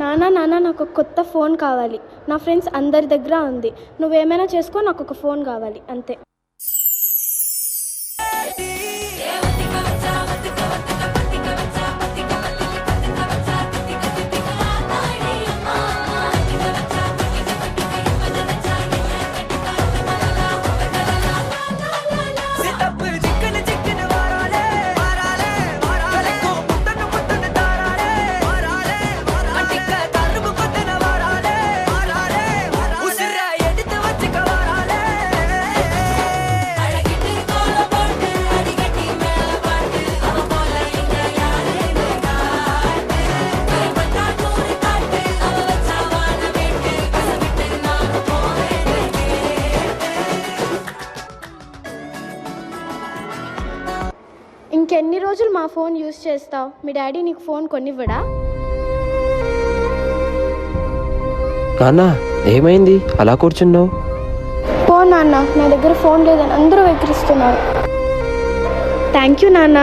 నాన్న నాన్న నాకు ఒక కొత్త ఫోన్ కావాలి. నా ఫ్రెండ్స్ అందరి దగ్గర ఉంది. నువ్వేమైనా చేసుకో, నాకు ఒక ఫోన్ కావాలి అంతే. ఇంకెన్ని రోజులు మా ఫోన్ యూజ్ చేస్తావు? మీ డాడీ నీకు ఫోన్ కొనివ్వడా? నాన్న ఏమైంది అలా కూర్చున్నావు? పో నాన్న, నా దగ్గర ఫోన్ లేదని అందరూ వెక్కిరిస్తున్నారు. థ్యాంక్ యూ నాన్న.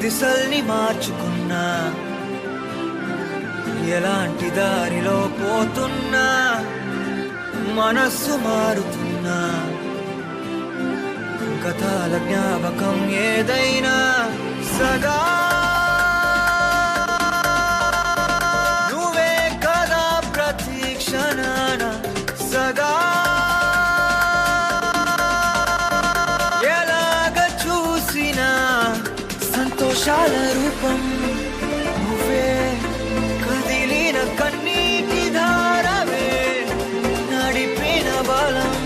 దిశల్ని మార్చుకున్నా, ఎలాంటి దారిలో పోతున్నా, మనస్సు మారుతున్నా, గతాల జ్ఞాపకం ఏదైనా సదా నువ్వే కదా ప్రతి క్షణాన సదా ఎలాగ చూసినా సంతోషాల రూపం నువ్వే, కదిలిన కన్నీటి ధారవే, నడిపిన బలం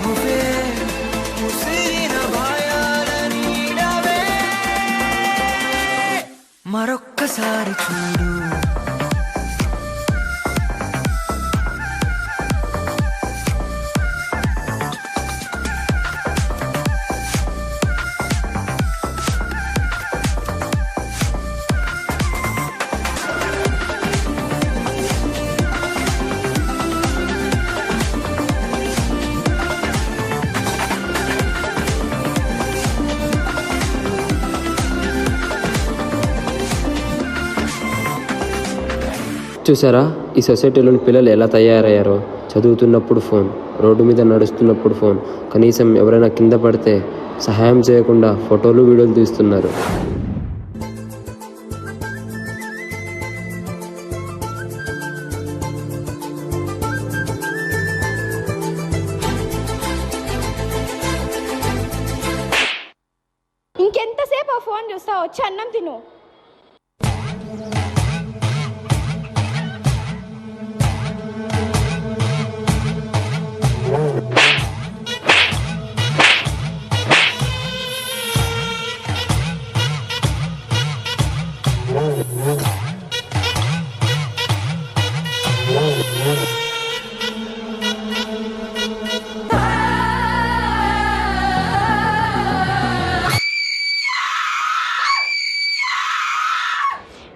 నువ్వే, ముసిరిన భయాల నీడవే. మరొక్కసారి చూడు, చూసారా ఈ సొసైటీలోని పిల్లలు ఎలా తయారయ్యారో? చదువుతున్నప్పుడు ఫోన్, రోడ్డు మీద నడుస్తున్నప్పుడు ఫోన్, కనీసం ఎవరైనా కింద పడితే సహాయం చేయకుండా ఫోటోలు వీడియోలు తీస్తున్నారు. ఇంకెంతసేపు ఆ ఫోన్ చూస్తావు? వచ్చి అన్నం తిను.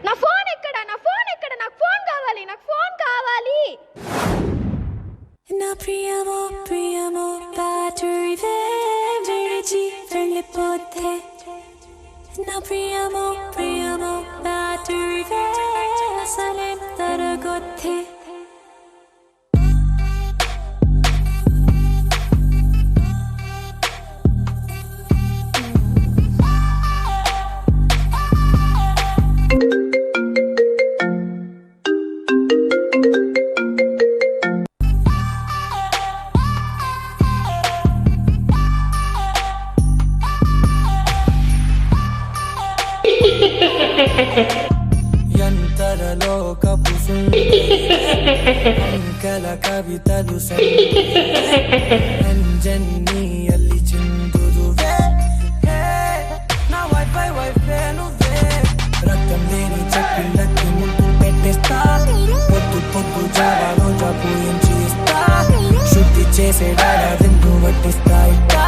నా ఫోన్ ఎక్కడ? నాకు ఫోన్ కావాలి, నాకు ఫోన్ కావాలి. నా ప్రియమో ప్రియమో బ్యాటరీ విడిచి వెళ్ళిపోతే, నా ప్రియమో ప్రియమో బ్యాటరీ అసలే తరగొత్తే. ఎంతరలో కపుసు అంకల కవితలు సంజన్నిಯಲ್ಲಿ చిందుదువే, నా వైఫై నువ్వే, రక్తం లేని చెప్పిందకి ముద్దు పెట్టేస్తా, పొద్దు పొద్దు జావా రోజా పూయించి ఇస్తా, శుద్ధి చేసేవాడ విందు వడ్డిస్తా ఇట్టా,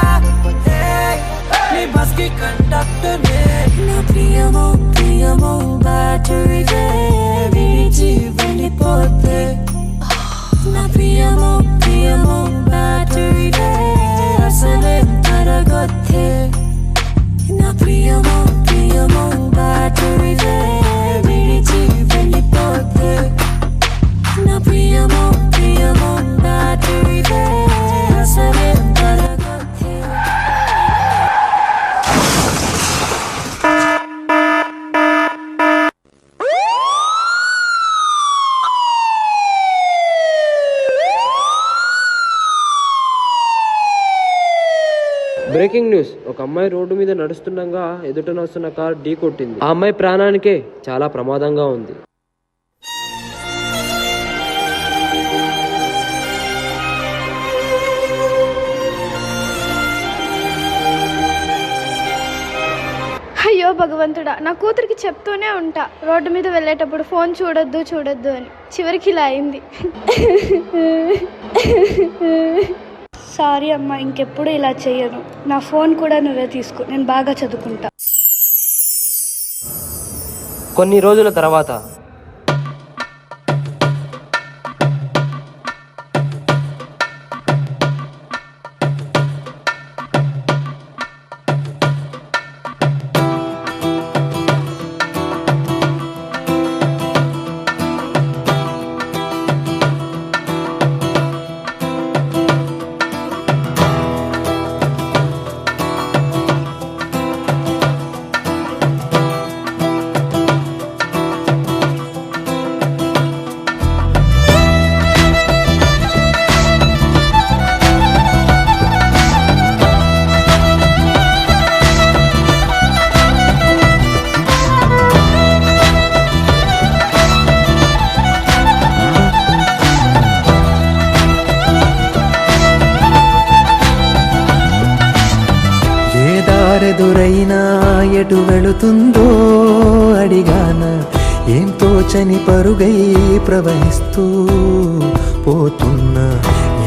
నీ బస్కి కండక్టర్. నా ప్రియమో ప్రియమో బ్రేకింగ్ న్యూస్, ఒక అమ్మాయి రోడ్డు మీద నడుస్తుండగా ఎదుటన వస్తున్న కార్ ఢీ కొట్టింది. ఆ అమ్మాయి ప్రాణానికే చాలా ప్రమాదంగా ఉంది. అయ్యో భగవంతుడా, నా కూతురికి చెప్తూనే ఉంటా రోడ్డు మీద వెళ్ళేటప్పుడు ఫోన్ చూడొద్దు చూడొద్దు అని. చివరికి ఇలా అయింది. సారీ అమ్మా, ఇంకెప్పుడు ఇలా చేయను. నా ఫోన్ కూడా నువ్వే తీసుకో, నేను బాగా చదువుకుంటా. కొన్ని రోజుల తర్వాత ఎదురైనా ఎటు వెళుతుందో అడిగాన, ఏం తోచని పరుగై ప్రవహిస్తూ పోతున్నా,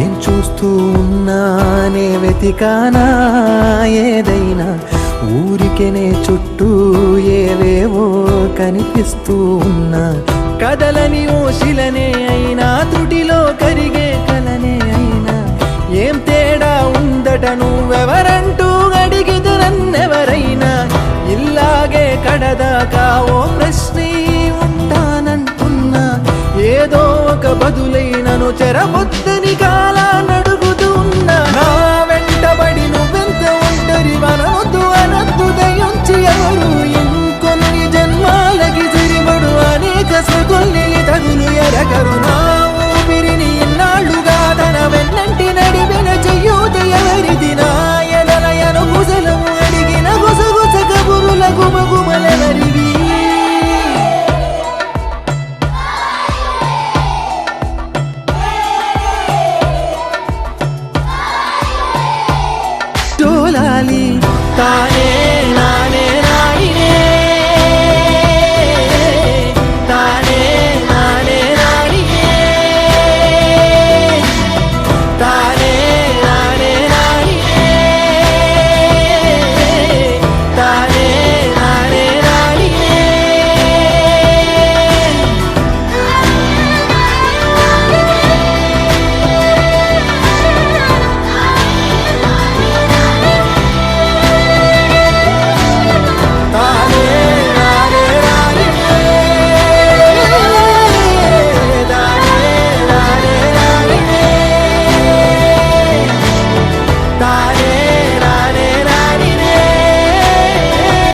ఏం చూస్తూ ఉన్నానే వెతికానా ఏదైనా, ఊరికెనే చుట్టూ ఏవేవో కనిపిస్తూ ఉన్నా, కదలని ఓశిలనే అయినా త్రుటిలో కరిగే కలనే అయినా, ఏం తేడా ఉందట నువ్వెవరంటూ అడిగిదు నన్నెవరైనా, ఇల్లాగే కడదాకా ఓ ప్రశ్నే ఉంటానంటున్నా, ఏదో ఒక బదులైనను చెరబొద్దు